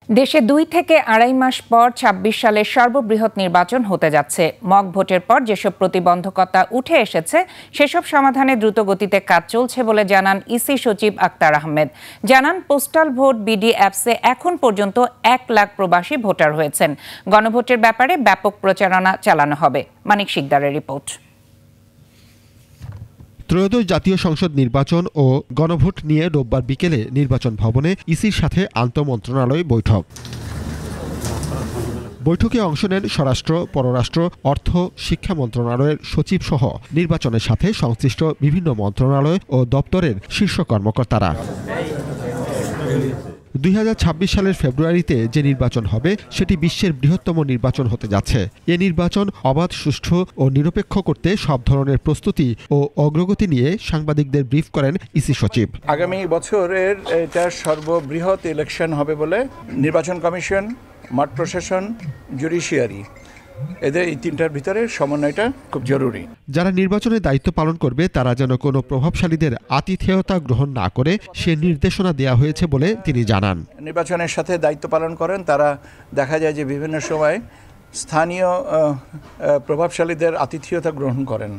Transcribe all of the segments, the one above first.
দেশে 2 থেকে আড়াই মাস পর ২৬ সালের সর্ববৃহৎ নির্বাচন হতে যাচ্ছে। মক ভোটের পর যেসব প্রতিবন্ধকতা উঠে এসেছে সেসব সমাধানে দ্রুতগতিতে কাজ চলছে বলে জানান ইসি সচিব আক্তার আহমেদ। জানান, পোস্টাল ভোট বিডি অ্যাপসে এখন পর্যন্ত 1 লাখ প্রবাসী ভোটার হয়েছেন। গণভোটের ব্যাপারে ব্যাপক প্রচারণা চালানো হবে। মানিক শিকদারের রিপোর্ট। ত্রয়োদশ জাতীয় সংসদ নির্বাচন ও গণভোট নিয়ে রোববার বিকেলে নির্বাচন ভবনে ইসির সাথে আন্তঃমন্ত্রণালয় বৈঠক। বৈঠকে অংশ নেন স্বরাষ্ট্র, পররাষ্ট্র, অর্থ, শিক্ষা মন্ত্রণালয়ের সচিব সহ নির্বাচনের সাথে সংশ্লিষ্ট বিভিন্ন মন্ত্রণালয় ও দপ্তরের শীর্ষ কর্মকর্তারা। 2026 সালের ফেব্রুয়ারিতে যে নির্বাচন হবে সেটি বিশ্বের বৃহত্তম নির্বাচন হতে যাচ্ছে। এ নির্বাচন অবাধ, সুষ্ঠু ও নিরপেক্ষ করতে সব ধরনের প্রস্তুতি ও অগ্রগতি নিয়ে সাংবাদিকদের ব্রিফ করেন ইসি সচিব। আগামী বছরের এটা সর্ববৃহৎ ইলেকশন হবে বলে নির্বাচন কমিশন, মাঠ প্রশাসন, জুডিশিয়ারি এদের এই তিনটার ভিতরে সমন্বয়টা খুব জরুরি। যারা নির্বাচনের দায়িত্ব পালন করবে তারা যেন কোনো প্রভাবশালীদের আতিথেয়তা গ্রহণ না করে সে নির্দেশনা দেওয়া হয়েছে বলে তিনি জানান। নির্বাচনের সাথে দায়িত্ব পালন করেন তারা দেখা যায় যে বিভিন্ন সময় স্থানীয় প্রভাবশালীদের আতিথেয়তা গ্রহণ করেন।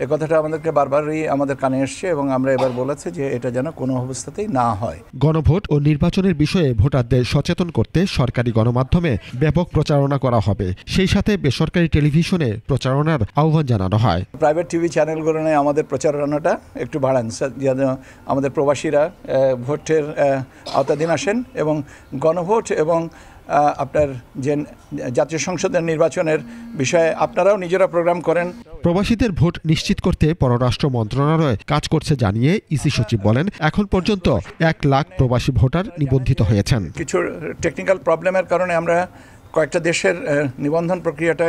এ কথাটা আমাদেরকে বারবারই আমাদের কানে এসছে এবং আমরা এবার বলেছি যে এটা যেন কোনো অবস্থাতেই না হয়। গণভোট ও নির্বাচনের বিষয়ে ভোটারদের সচেতন করতে সরকারি গণমাধ্যমে ব্যাপক প্রচারণা করা হবে। সেই সাথে বেসরকারি টেলিভিশনে প্রচারণার আহ্বান জানানো হয়। প্রাইভেট টিভি চ্যানেলগুলো নিয়ে আমাদের প্রচারণাটা একটু বাড়ান, যেন আমাদের প্রবাসীরা ভোটের আওতাধীন আসেন এবং গণভোট এবং আপনার যে জাতীয় সংসদের নির্বাচনের বিষয়ে আপনারাও নিজেরা প্রোগ্রাম করেন। প্রবাসীদের ভোট নিশ্চিত করতে পররাষ্ট্র মন্ত্রণালয় কাজ করছে জানিয়ে ইসি সচিব বলেন, এখন পর্যন্ত 1 লাখ প্রবাসী ভোটার নিবন্ধিত হয়েছেন। কিছু টেকনিক্যাল প্রবলেমের কারণে আমরা কয়েকটা দেশের নিবন্ধন প্রক্রিয়াটা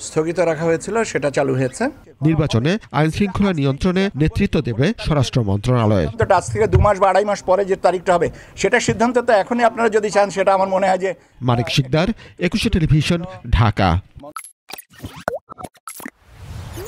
স্থগিত রাখা হয়েছিল, সেটা চালু হয়েছে। নির্বাচনে আইন শৃঙ্খলা নিয়ন্ত্রণে নেতৃত্ব দেবে স্বরাষ্ট্র মন্ত্রণালয়। আজ থেকে 2 মাস বা আড়াই মাস পরে যে তারিখটা হবে সেটা সিদ্ধান্ত তো এখনই আপনারা যদি চান, সেটা আমার মনে হয় যে। মানিক শিকদার, 21 টেলিভিশন, ঢাকা।